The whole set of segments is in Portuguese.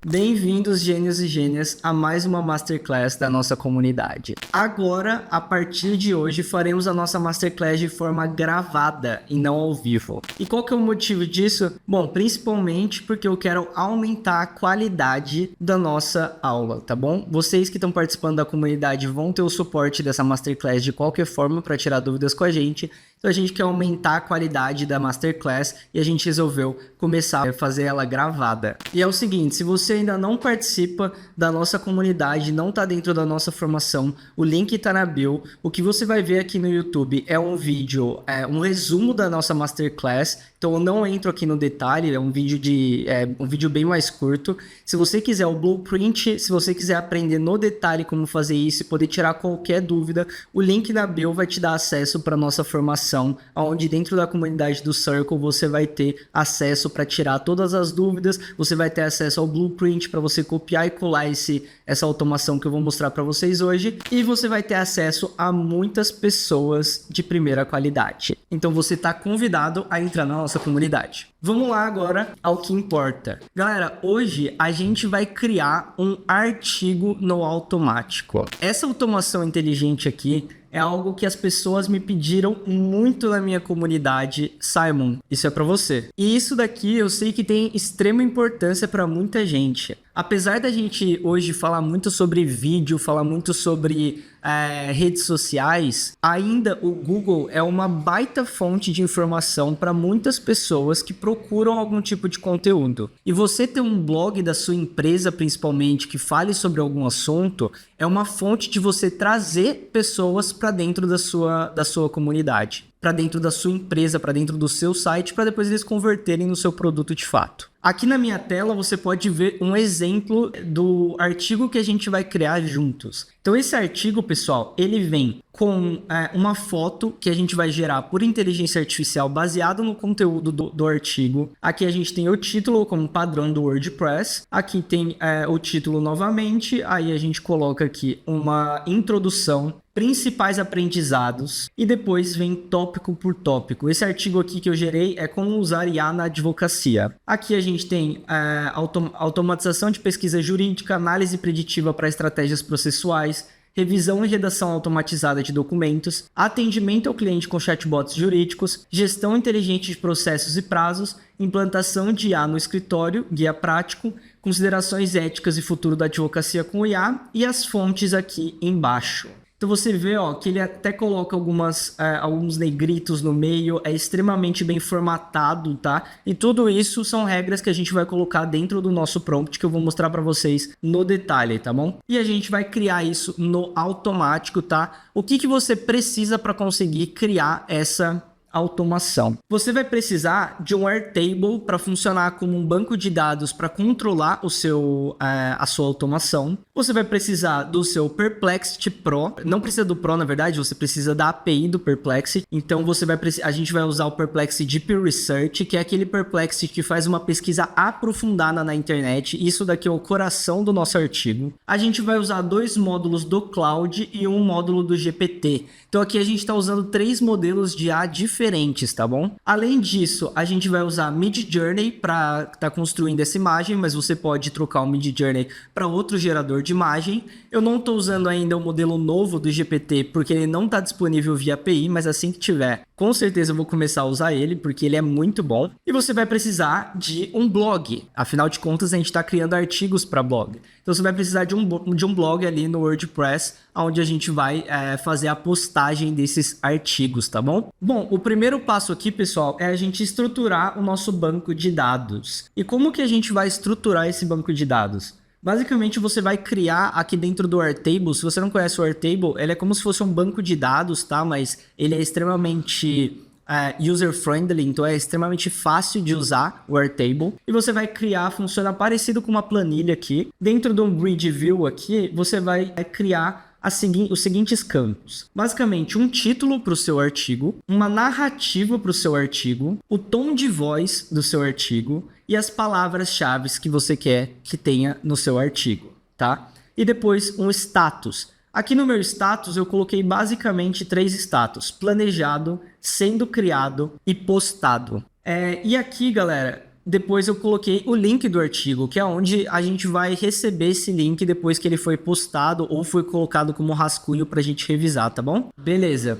Bem-vindos, gênios e gênias, a mais uma Masterclass da nossa comunidade. Agora, a partir de hoje, faremos a nossa Masterclass de forma gravada e não ao vivo. E qual que é o motivo disso? Bom, principalmente porque eu quero aumentar a qualidade da nossa aula, tá bom? Vocês que estão participando da comunidade vão ter o suporte dessa Masterclass de qualquer forma para tirar dúvidas com a gente. Então a gente quer aumentar a qualidade da Masterclass e a gente resolveu começar a fazer ela gravada. E é o seguinte, se você ainda não participa da nossa comunidade, não está dentro da nossa formação, o link está na bio. O que você vai ver aqui no YouTube é um vídeo, um resumo da nossa Masterclass. Então eu não entro aqui no detalhe, é um vídeo bem mais curto. Se você quiser o blueprint, se você quiser aprender no detalhe como fazer isso e poder tirar qualquer dúvida, o link na bio vai te dar acesso para nossa formação, onde dentro da comunidade do Circle você vai ter acesso para tirar todas as dúvidas, você vai ter acesso ao blueprint para você copiar e colar essa automação que eu vou mostrar para vocês hoje, e você vai ter acesso a muitas pessoas de primeira qualidade. Então você está convidado a entrar na nossa comunidade. Vamos lá agora ao que importa. Galera, hoje a gente vai criar um artigo no automático. Essa automação inteligente aqui é algo que as pessoas me pediram muito na minha comunidade. Simon, isso é para você. E isso daqui eu sei que tem extrema importância para muita gente. Apesar da gente hoje falar muito sobre vídeo, falar muito sobre redes sociais, ainda o Google é uma baita fonte de informação para muitas pessoas que procuram algum tipo de conteúdo. E você ter um blog da sua empresa, principalmente, que fale sobre algum assunto, é uma fonte de você trazer pessoas para dentro da sua comunidade, para dentro da sua empresa, para dentro do seu site, para depois eles converterem no seu produto de fato. Aqui na minha tela você pode ver um exemplo do artigo que a gente vai criar juntos. Então esse artigo, pessoal, ele vem com uma foto que a gente vai gerar por inteligência artificial baseado no conteúdo do artigo. Aqui a gente tem o título como padrão do WordPress. Aqui tem o título novamente. Aí a gente coloca aqui uma introdução, principais aprendizados, e depois vem tópico por tópico. Esse artigo aqui que eu gerei é como usar IA na advocacia. Aqui a gente tem automatização de pesquisa jurídica, análise preditiva para estratégias processuais, revisão e redação automatizada de documentos, atendimento ao cliente com chatbots jurídicos, gestão inteligente de processos e prazos, implantação de IA no escritório, guia prático, considerações éticas e futuro da advocacia com IA, e as fontes aqui embaixo. Então você vê que ele até coloca alguns negritos no meio, é extremamente bem formatado, tá? E tudo isso são regras que a gente vai colocar dentro do nosso prompt, que eu vou mostrar para vocês no detalhe, tá bom? E a gente vai criar isso no automático, tá? O que você precisa para conseguir criar essa automação? Você vai precisar de um Airtable para funcionar como um banco de dados para controlar a sua automação. Você vai precisar do seu Perplexity Pro. Não precisa do Pro, na verdade, você precisa da API do Perplexity. Então a gente vai usar o Perplexity Deep Research, que é aquele Perplexity que faz uma pesquisa aprofundada na internet. Isso daqui é o coração do nosso artigo. A gente vai usar 2 módulos do Cloud e um módulo do GPT. Então aqui a gente está usando 3 modelos de IA diferentes, tá bom? Além disso, a gente vai usar Midjourney para estar construindo essa imagem, mas você pode trocar o Midjourney para outro gerador de imagem. Eu não estou usando ainda o modelo novo do GPT porque ele não está disponível via API, mas assim que tiver, com certeza eu vou começar a usar ele porque ele é muito bom. E você vai precisar de um blog. Afinal de contas, a gente está criando artigos para blog. Então você vai precisar de um blog ali no WordPress, onde a gente vai fazer a postagem desses artigos, tá bom? Bom, o primeiro passo aqui, pessoal, é a gente estruturar o nosso banco de dados. E como que a gente vai estruturar esse banco de dados? Basicamente, você vai criar aqui dentro do Airtable. Se você não conhece o Airtable, ele é como se fosse um banco de dados, tá? Mas ele é extremamente user-friendly, então é extremamente fácil de usar o Airtable. E você vai criar, funciona parecido com uma planilha aqui. Dentro do Grid View aqui, você vai criar os seguintes campos. Basicamente, um título para o seu artigo, uma narrativa para o seu artigo, o tom de voz do seu artigo e as palavras-chave que você quer que tenha no seu artigo, tá? E depois um status. Aqui no meu status eu coloquei basicamente 3 status: planejado, sendo criado e postado. E aqui, galera, depois eu coloquei o link do artigo, que é onde a gente vai receber esse link depois que ele foi postado ou foi colocado como rascunho pra gente revisar, tá bom? Beleza,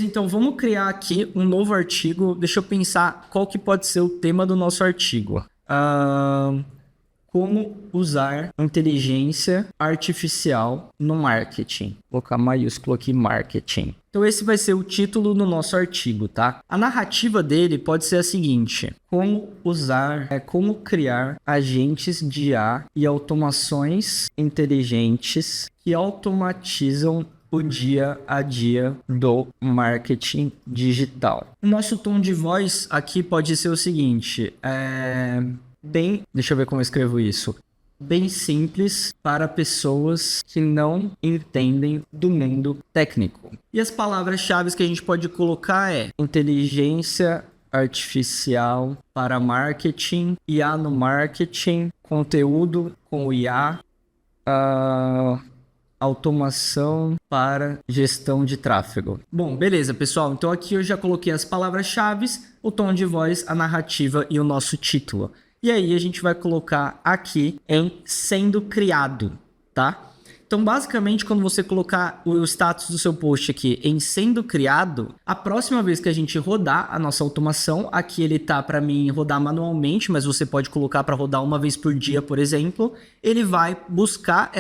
então vamos criar aqui um novo artigo. Deixa eu pensar qual que pode ser o tema do nosso artigo. Como usar inteligência artificial no marketing. Vou colocar maiúsculo aqui, marketing. Então esse vai ser o título do nosso artigo, tá? A narrativa dele pode ser a seguinte: como criar agentes de IA e automações inteligentes que automatizam o dia a dia do marketing digital. O nosso tom de voz aqui pode ser o seguinte: deixa eu ver como eu escrevo isso. Bem simples para pessoas que não entendem do mundo técnico. E as palavras-chave que a gente pode colocar é inteligência artificial para marketing, IA no marketing, conteúdo com IA, automação para gestão de tráfego. Bom, beleza, pessoal. Então aqui eu já coloquei as palavras-chave, o tom de voz, a narrativa e o nosso título. E aí a gente vai colocar aqui em sendo criado, tá? Então, basicamente, quando você colocar o status do seu post aqui em sendo criado, a próxima vez que a gente rodar a nossa automação, aqui ele tá para mim rodar manualmente, mas você pode colocar para rodar uma vez por dia, por exemplo. Ele vai buscar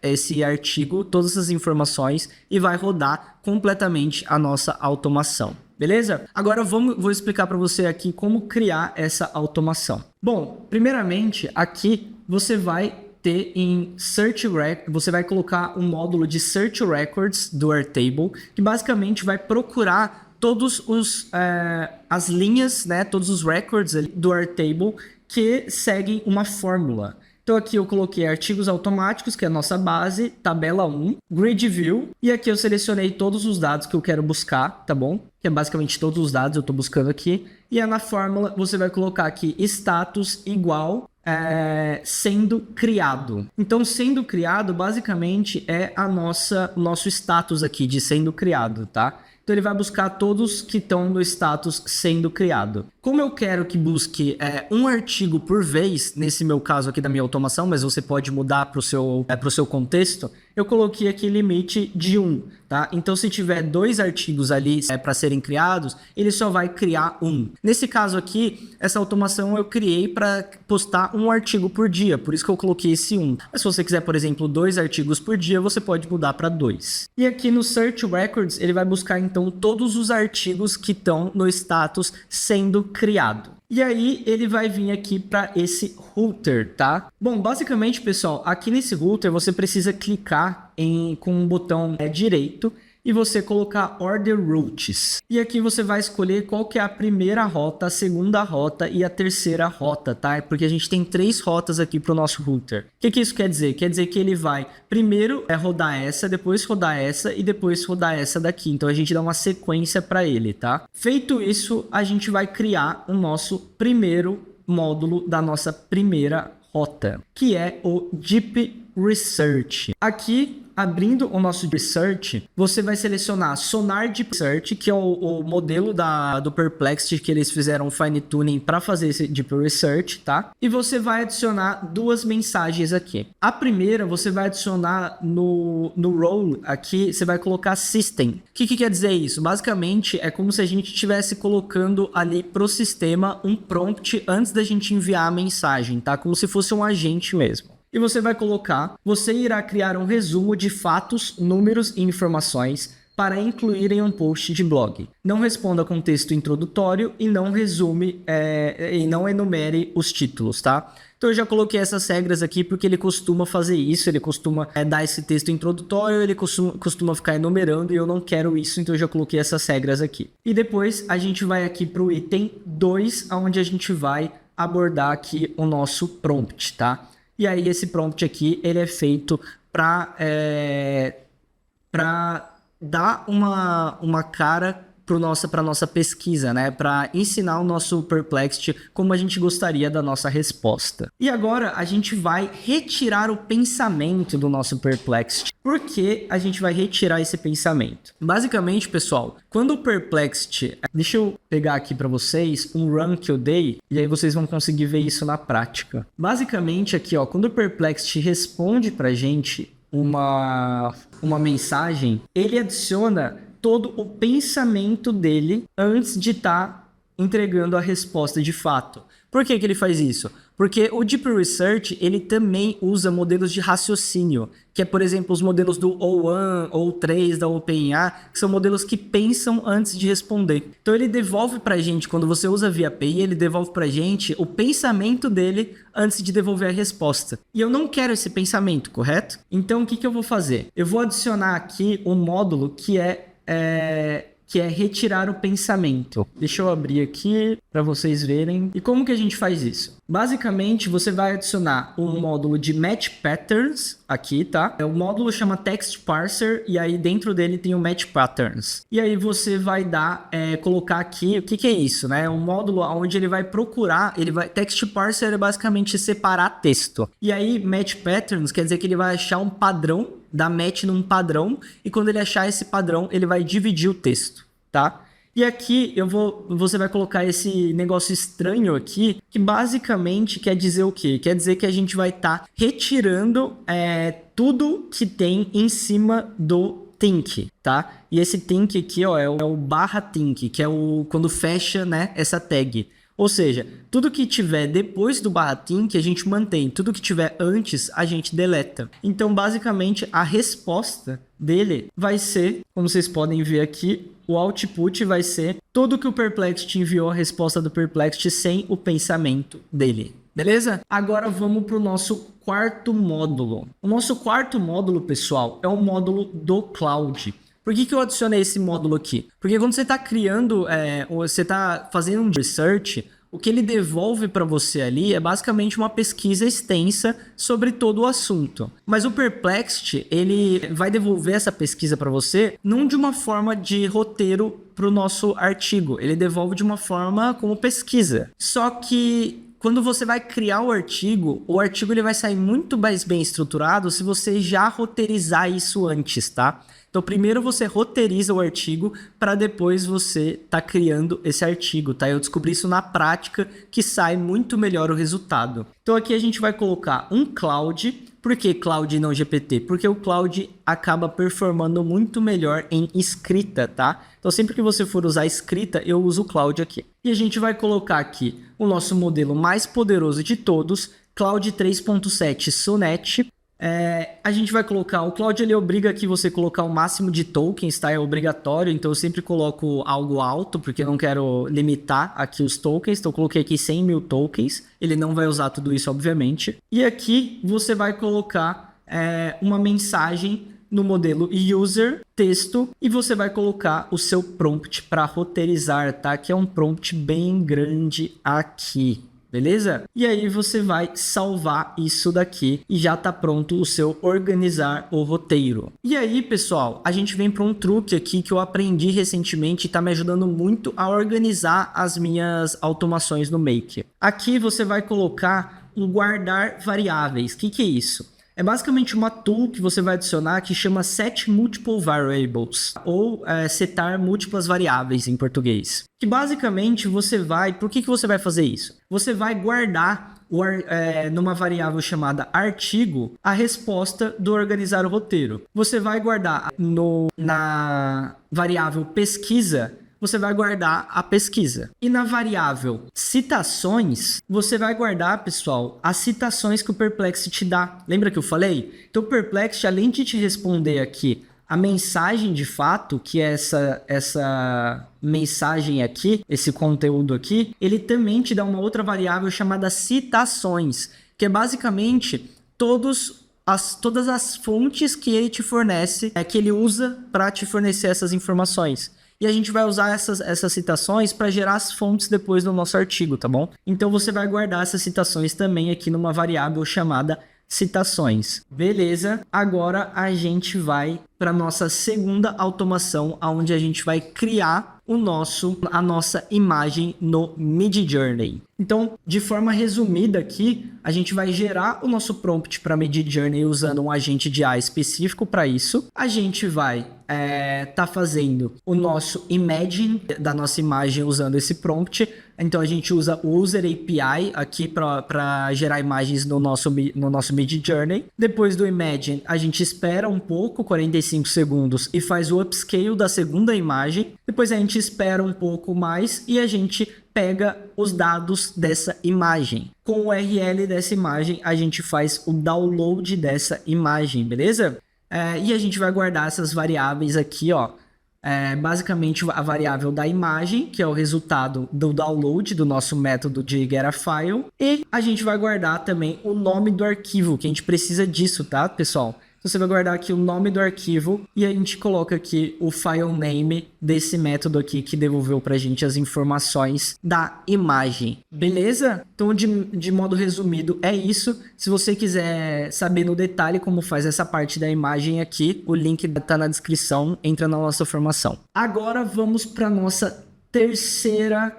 esse artigo, todas as informações e vai rodar completamente a nossa automação. Beleza? Agora vou explicar para você aqui como criar essa automação. Bom, primeiramente aqui você vai ter em Search Records, você vai colocar um módulo de Search Records do Airtable, que basicamente vai procurar todos as linhas, né, todos os records do Airtable que seguem uma fórmula. Então aqui eu coloquei artigos automáticos, que é a nossa base, tabela 1, grid view, e aqui eu selecionei todos os dados que eu quero buscar, tá bom? Que é basicamente todos os dados eu estou buscando aqui. E na fórmula você vai colocar aqui status igual sendo criado. Então sendo criado basicamente é o nosso status aqui de sendo criado, tá? Então ele vai buscar todos que estão no status sendo criado. Como eu quero que busque um artigo por vez, nesse meu caso aqui da minha automação, mas você pode mudar para o seu contexto, eu coloquei aqui limite de 1, tá? Então se tiver 2 artigos ali para serem criados, ele só vai criar 1. Nesse caso aqui, essa automação eu criei para postar um artigo por dia, por isso que eu coloquei esse 1. Mas se você quiser, por exemplo, 2 artigos por dia, você pode mudar para 2. E aqui no Search Records, ele vai buscar então todos os artigos que estão no status sendo criado. E aí ele vai vir aqui para esse router, tá? Bom, basicamente, pessoal, aqui nesse router você precisa clicar com o botão direito e você colocar Order Routes. E aqui você vai escolher qual que é a primeira rota, a segunda rota e a terceira rota, tá? Porque a gente tem 3 rotas aqui para o nosso router. O que isso quer dizer? Quer dizer que ele vai primeiro rodar essa, depois rodar essa e depois rodar essa daqui. Então a gente dá uma sequência para ele, tá? Feito isso, a gente vai criar o nosso primeiro módulo da nossa primeira rota, que é o Deep Research. Aqui, abrindo o nosso Research, você vai selecionar Sonar Deep Research, que é o modelo do Perplexity que eles fizeram fine tuning para fazer esse Deep Research, tá? E você vai adicionar 2 mensagens aqui. A primeira, você vai adicionar no role aqui, você vai colocar System. O que quer dizer isso? Basicamente, é como se a gente estivesse colocando ali pro sistema um prompt antes da gente enviar a mensagem, tá? Como se fosse um agente mesmo. E você vai colocar, você irá criar um resumo de fatos, números e informações para incluir em um post de blog. Não responda com texto introdutório e não não enumere os títulos, tá? Então eu já coloquei essas regras aqui porque ele costuma fazer isso, ele costuma dar esse texto introdutório, ele costuma ficar enumerando e eu não quero isso, então eu já coloquei essas regras aqui. E depois a gente vai aqui para o item 2, onde a gente vai abordar aqui o nosso prompt, tá? E aí esse prompt aqui, ele é feito para dar uma cara para nossa pesquisa, né? Para ensinar o nosso Perplexity como a gente gostaria da nossa resposta. E agora a gente vai retirar o pensamento do nosso Perplexity. Por que a gente vai retirar esse pensamento? Basicamente, pessoal, quando o Perplexity... Deixa eu pegar aqui para vocês um run que eu dei, e aí vocês vão conseguir ver isso na prática. Basicamente aqui, ó, quando o Perplexity responde pra gente uma mensagem, ele adiciona todo o pensamento dele antes de estar entregando a resposta de fato. Por que que ele faz isso? Porque o Deep Research, ele também usa modelos de raciocínio, que é, por exemplo, os modelos do O1 ou 3 da OpenAI, que são modelos que pensam antes de responder. Então ele devolve pra gente, quando você usa via API, ele devolve pra gente o pensamento dele antes de devolver a resposta. E eu não quero esse pensamento, correto? Então o que que eu vou fazer? Eu vou adicionar aqui um módulo que é retirar o pensamento. Deixa eu abrir aqui para vocês verem. E como que a gente faz isso? Basicamente, você vai adicionar um módulo de Match Patterns aqui, tá? O módulo chama Text Parser e aí dentro dele tem o Match Patterns. E aí você vai colocar aqui, o que que é isso, né? Um módulo onde ele vai procurar, Text Parser é basicamente separar texto. E aí Match Patterns quer dizer que ele vai achar um padrão, dar match num padrão, e quando ele achar esse padrão, ele vai dividir o texto, tá? E aqui você vai colocar esse negócio estranho aqui, que basicamente quer dizer o quê? Quer dizer que a gente vai estar retirando tudo que tem em cima do think, tá? E esse think aqui, ó, é o barra think, que é quando fecha, né, essa tag. Ou seja, tudo que tiver depois do barra think a gente mantém, tudo que tiver antes a gente deleta. Então, basicamente, a resposta dele vai ser, como vocês podem ver aqui, o output vai ser tudo que o Perplexity enviou, a resposta do Perplexity sem o pensamento dele. Beleza? Agora vamos para o nosso quarto módulo. O nosso quarto módulo, pessoal, é o módulo do Cloud. Por que que eu adicionei esse módulo aqui? Porque quando você está criando, você está fazendo um research, o que ele devolve para você ali é basicamente uma pesquisa extensa sobre todo o assunto. Mas o Perplexity, ele vai devolver essa pesquisa para você não de uma forma de roteiro para o nosso artigo. Ele devolve de uma forma como pesquisa. Só que quando você vai criar o artigo ele vai sair muito mais bem estruturado se você já roteirizar isso antes, tá? Então, primeiro você roteiriza o artigo para depois você tá criando esse artigo, tá? Eu descobri isso na prática, que sai muito melhor o resultado. Então, aqui a gente vai colocar um Cloud. Por que Cloud e não GPT? Porque o Cloud acaba performando muito melhor em escrita, tá? Então, sempre que você for usar escrita, eu uso o Cloud aqui. E a gente vai colocar aqui o nosso modelo mais poderoso de todos, Cloud 3.7 Sonnet. A gente vai colocar, o Cloud ele obriga que você colocar o máximo de tokens, tá? É obrigatório, então eu sempre coloco algo alto, porque eu não quero limitar aqui os tokens, então eu coloquei aqui 100 mil tokens, ele não vai usar tudo isso, obviamente. E aqui você vai colocar uma mensagem no modelo user, texto, e você vai colocar o seu prompt para roteirizar, tá? Que é um prompt bem grande aqui. Beleza? E aí você vai salvar isso daqui e já tá pronto o seu organizar o roteiro. E aí, pessoal, a gente vem para um truque aqui que eu aprendi recentemente e tá me ajudando muito a organizar as minhas automações no Make. Aqui você vai colocar um guardar variáveis. O que é isso? É basicamente uma tool que você vai adicionar que chama Set Multiple Variables, ou setar múltiplas variáveis em português. Que basicamente você vai... Por que você vai fazer isso? Você vai guardar numa variável chamada artigo a resposta do organizar o roteiro. Você vai guardar na variável pesquisa, você vai guardar a pesquisa. E na variável citações, você vai guardar, pessoal, as citações que o Perplexity te dá. Lembra que eu falei? Então o Perplexity, além de te responder aqui a mensagem de fato, que é essa mensagem aqui, esse conteúdo aqui, ele também te dá uma outra variável chamada citações, que é basicamente todas as fontes que ele te fornece, que ele usa para te fornecer essas informações. E a gente vai usar essas citações para gerar as fontes depois do nosso artigo, tá bom? Então você vai guardar essas citações também aqui numa variável chamada citações. Beleza? Agora a gente vai para nossa segunda automação, onde a gente vai criar a nossa imagem no Midjourney. Então, de forma resumida aqui, a gente vai gerar o nosso prompt para Midjourney usando um agente de IA específico para isso. A gente vai tá fazendo o nosso imagine da nossa imagem usando esse prompt. Então, a gente usa o User API aqui para gerar imagens no nosso Midjourney. Depois do imagine, a gente espera um pouco, 45 segundos, e faz o upscale da segunda imagem. Depois a gente espera um pouco mais e a gente pega os dados dessa imagem. Com o URL dessa imagem, a gente faz o download dessa imagem, beleza? E a gente vai guardar essas variáveis aqui, ó. Basicamente a variável da imagem, que é o resultado do download do nosso método de getAFile. E a gente vai guardar também o nome do arquivo, que a gente precisa disso, tá, pessoal? Você vai guardar aqui o nome do arquivo e a gente coloca aqui o file name desse método aqui que devolveu pra gente as informações da imagem. Beleza? Então, de modo resumido, é isso. Se você quiser saber no detalhe como faz essa parte da imagem aqui, o link tá na descrição, entra na nossa formação. Agora vamos para nossa terceira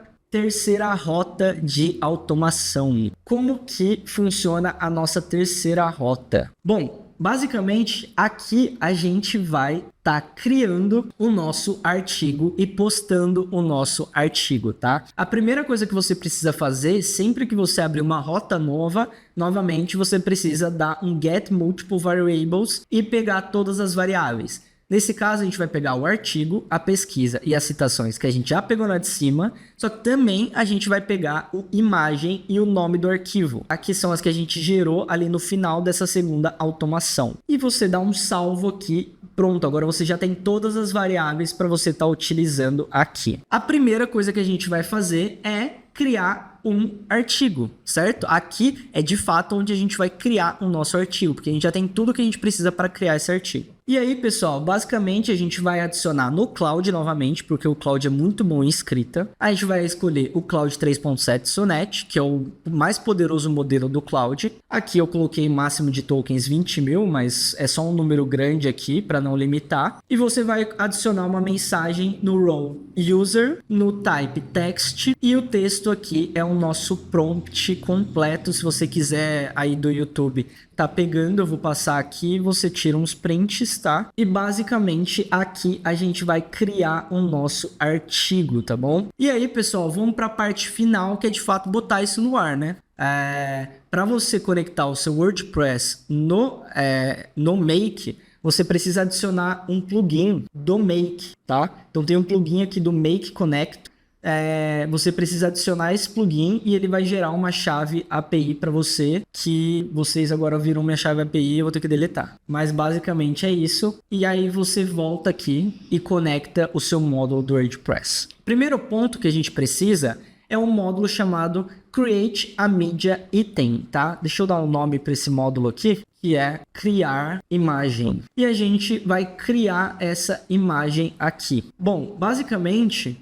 rota de automação. Como que funciona a nossa terceira rota? Bom, basicamente, aqui a gente vai estar criando o nosso artigo e postando o nosso artigo, tá? A primeira coisa que você precisa fazer, sempre que você abrir uma rota nova, novamente você precisa dar um get multiple variables e pegar todas as variáveis. Nesse caso, a gente vai pegar o artigo, a pesquisa e as citações que a gente já pegou lá de cima, só que também a gente vai pegar a imagem e o nome do arquivo. Aqui são as que a gente gerou ali no final dessa segunda automação. E você dá um salvo aqui. Pronto, agora você já tem todas as variáveis para você estar utilizando aqui. A primeira coisa que a gente vai fazer é criar um artigo, certo? Aqui é de fato onde a gente vai criar o nosso artigo, porque a gente já tem tudo que a gente precisa para criar esse artigo. E aí, pessoal, basicamente a gente vai adicionar no Claude novamente, porque o Claude é muito bom em escrita. A gente vai escolher o Claude 3.7 Sonnet, que é o mais poderoso modelo do Claude. Aqui eu coloquei máximo de tokens 20 mil, mas é só um número grande aqui para não limitar. E você vai adicionar uma mensagem no role user, no type text, e o texto aqui é o nosso prompt completo. Se você quiser aí do YouTube tá pegando, eu vou passar aqui, você tira uns prints, tá? E basicamente aqui a gente vai criar o nosso artigo, tá bom? E aí, pessoal, vamos para a parte final, que é de fato botar isso no ar, né? Para você conectar o seu WordPress no Make, você precisa adicionar um plugin do Make, tá? Então tem um plugin aqui do Make Connect. Você precisa adicionar esse plugin e ele vai gerar uma chave API para você, que vocês agora viram minha chave API e eu vou ter que deletar. Mas basicamente é isso. E aí você volta aqui e conecta o seu módulo do WordPress. Primeiro ponto que a gente precisa é um módulo chamado Create a Media Item, tá? Deixa eu dar um nome para esse módulo aqui, que é criar imagem. E a gente vai criar essa imagem aqui. Bom, basicamente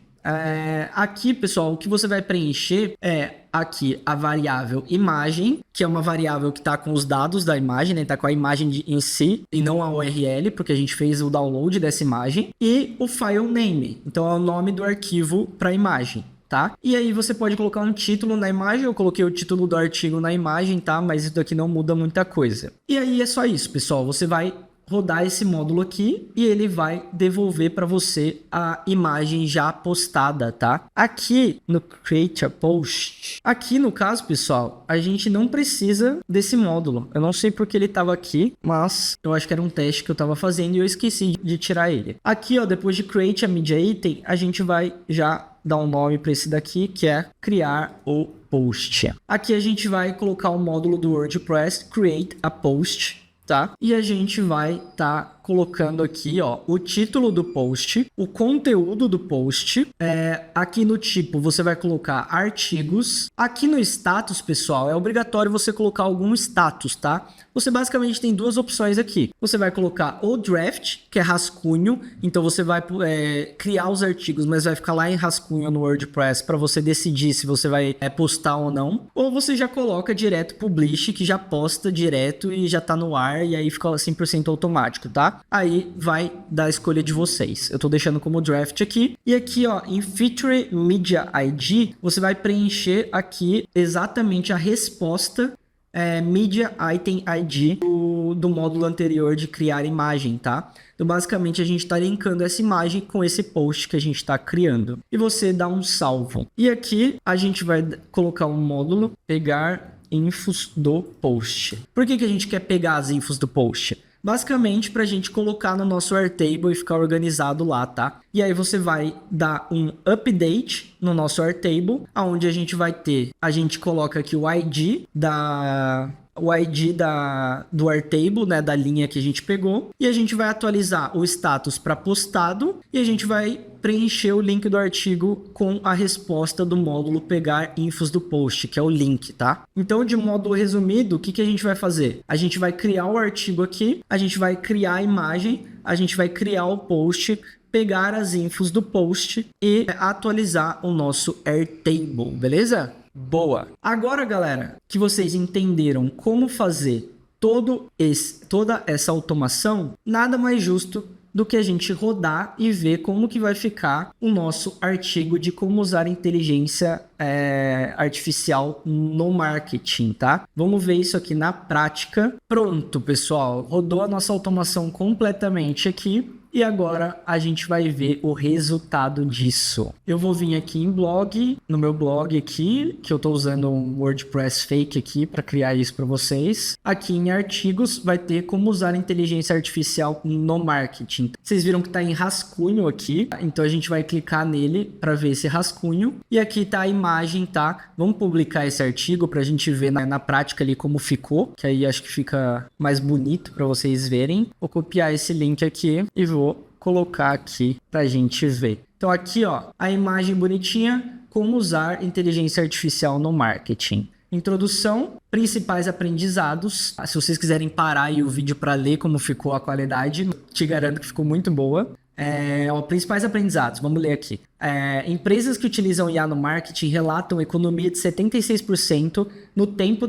aqui, pessoal, o que você vai preencher é aqui a variável imagem, que é uma variável que está com os dados da imagem, né? Está com a imagem em si e não a URL, porque a gente fez o download dessa imagem, e o file name, então é o nome do arquivo para a imagem. Tá? E aí você pode colocar um título na imagem, eu coloquei o título do artigo na imagem, tá? Mas isso daqui não muda muita coisa. E aí é só isso, pessoal, você vai rodar esse módulo aqui e ele vai devolver para você a imagem já postada, tá? Aqui no Create a Post, aqui no caso, pessoal, a gente não precisa desse módulo. Eu não sei porque ele estava aqui, mas eu acho que era um teste que eu estava fazendo e eu esqueci de tirar ele. Aqui, ó, depois de Create a Media Item, a gente vai já dar um nome para esse daqui, que é criar o post. Aqui a gente vai colocar o módulo do WordPress, Create a Post, tá? E a gente vai colocando aqui, ó, o título do post, o conteúdo do post. Aqui no tipo você vai colocar artigos. Aqui no status, pessoal, é obrigatório você colocar algum status, tá? Você basicamente tem duas opções aqui. Você vai colocar o draft, que é rascunho. Então você vai criar os artigos, mas vai ficar lá em rascunho no WordPress para você decidir se você vai postar ou não. Ou você já coloca direto publish, que já posta direto e já tá no ar e aí fica 100% automático, tá? tá? Aí vai da escolha de vocês. Eu tô deixando como draft aqui. E aqui, ó, em Feature Media ID, você vai preencher aqui exatamente a resposta Media Item ID do módulo anterior de criar imagem, tá? Então, basicamente, a gente está linkando essa imagem com esse post que a gente está criando. E você dá um salvo. E aqui, a gente vai colocar um módulo, pegar infos do post. Por que a gente quer pegar as infos do post? Basicamente, para a gente colocar no nosso Airtable e ficar organizado lá, tá? E aí você vai dar um update no nosso Airtable, onde a gente vai ter, a gente coloca aqui o ID do Airtable, né, da linha que a gente pegou, e a gente vai atualizar o status para postado e a gente vai preencher o link do artigo com a resposta do módulo pegar infos do post, que é o link, tá? Então, de modo resumido, o que a gente vai fazer? A gente vai criar o artigo aqui, a gente vai criar a imagem, a gente vai criar o post, pegar as infos do post e atualizar o nosso Airtable, beleza? Boa! Agora, galera, que vocês entenderam como fazer toda essa automação, nada mais justo do que a gente rodar e ver como que vai ficar o nosso artigo de como usar inteligência artificial no marketing, tá? Vamos ver isso aqui na prática. Pronto, pessoal, rodou a nossa automação completamente aqui. E agora a gente vai ver o resultado disso. Eu vou vir aqui em blog, no meu blog aqui, que eu tô usando um WordPress fake aqui para criar isso para vocês. Aqui em artigos vai ter como usar inteligência artificial no marketing. Vocês viram que tá em rascunho aqui, então a gente vai clicar nele para ver esse rascunho. E aqui tá a imagem, tá? Vamos publicar esse artigo para a gente ver na prática ali como ficou, que aí acho que fica mais bonito para vocês verem. Vou copiar esse link aqui e vou colocar aqui pra gente ver. Então aqui, ó, a imagem bonitinha, como usar inteligência artificial no marketing. Introdução, principais aprendizados. Se vocês quiserem parar aí o vídeo para ler como ficou a qualidade, te garanto que ficou muito boa. Principais aprendizados, vamos ler aqui. Empresas que utilizam IA no marketing relatam economia de 76% no tempo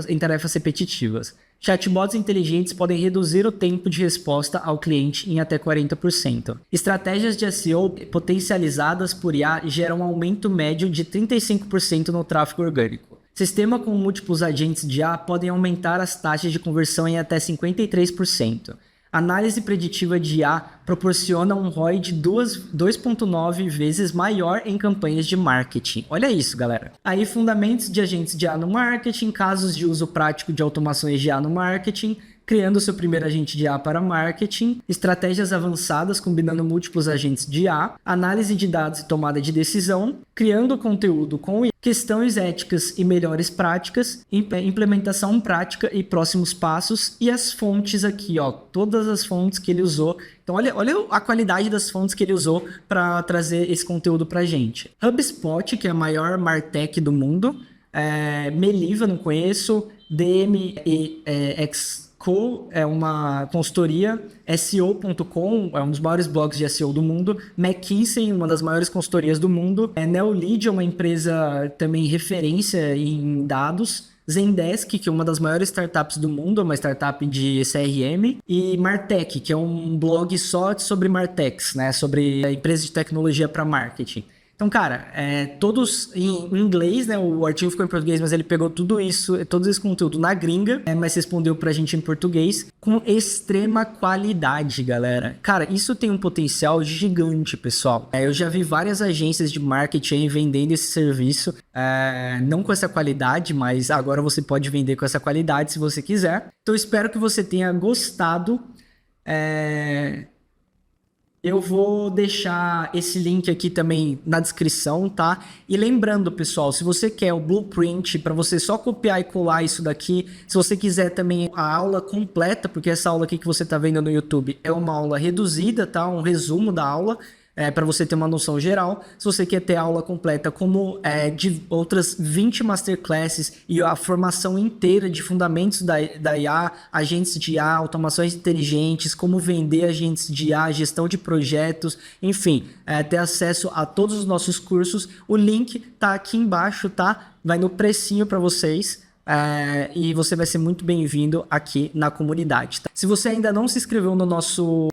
em tarefas repetitivas. Chatbots inteligentes podem reduzir o tempo de resposta ao cliente em até 40%. Estratégias de SEO potencializadas por IA geram um aumento médio de 35% no tráfego orgânico. Sistema com múltiplos agentes de IA podem aumentar as taxas de conversão em até 53%. Análise preditiva de IA proporciona um ROI de 2,9 vezes maior em campanhas de marketing. Olha isso, galera. Aí, fundamentos de agentes de IA no marketing, casos de uso prático de automações de IA no marketing, criando seu primeiro agente de IA para marketing, estratégias avançadas combinando múltiplos agentes de IA, análise de dados e tomada de decisão, criando conteúdo com IA, questões éticas e melhores práticas, implementação prática e próximos passos, e as fontes aqui, ó, todas as fontes que ele usou. Então olha a qualidade das fontes que ele usou para trazer esse conteúdo para a gente. HubSpot, que é a maior martech do mundo, Meliva, não conheço, DMEX é uma consultoria, SEO.com é um dos maiores blogs de SEO do mundo, McKinsey, uma das maiores consultorias do mundo, Neolead é uma empresa também referência em dados, Zendesk, que é uma das maiores startups do mundo, uma startup de CRM, e Martech, que é um blog só sobre Martechs, né, sobre empresas de tecnologia para marketing. Então, cara, todos em inglês, né? O artigo ficou em português, mas ele pegou tudo isso, todo esse conteúdo na gringa, mas respondeu pra gente em português com extrema qualidade, galera. Cara, isso tem um potencial gigante, pessoal. Eu já vi várias agências de marketing vendendo esse serviço, não com essa qualidade, mas agora você pode vender com essa qualidade se você quiser. Então, espero que você tenha gostado. Eu vou deixar esse link aqui também na descrição, tá? E lembrando, pessoal, se você quer o blueprint para você só copiar e colar isso daqui, se você quiser também a aula completa, porque essa aula aqui que você tá vendo no YouTube é uma aula reduzida, tá? Um resumo da aula, para você ter uma noção geral. Se você quer ter a aula completa como de outras 20 masterclasses e a formação inteira de fundamentos da IA, agentes de IA, automações inteligentes, como vender agentes de IA, gestão de projetos, enfim, ter acesso a todos os nossos cursos, o link tá aqui embaixo, tá? Vai no precinho para vocês. e você vai ser muito bem-vindo aqui na comunidade. Tá? Se você ainda não se inscreveu no nosso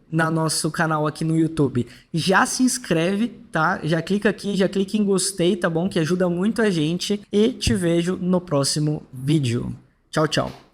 canal aqui no YouTube, já se inscreve, tá? Já clica aqui, já clica em gostei, tá bom? Que ajuda muito a gente e te vejo no próximo vídeo. Tchau, tchau.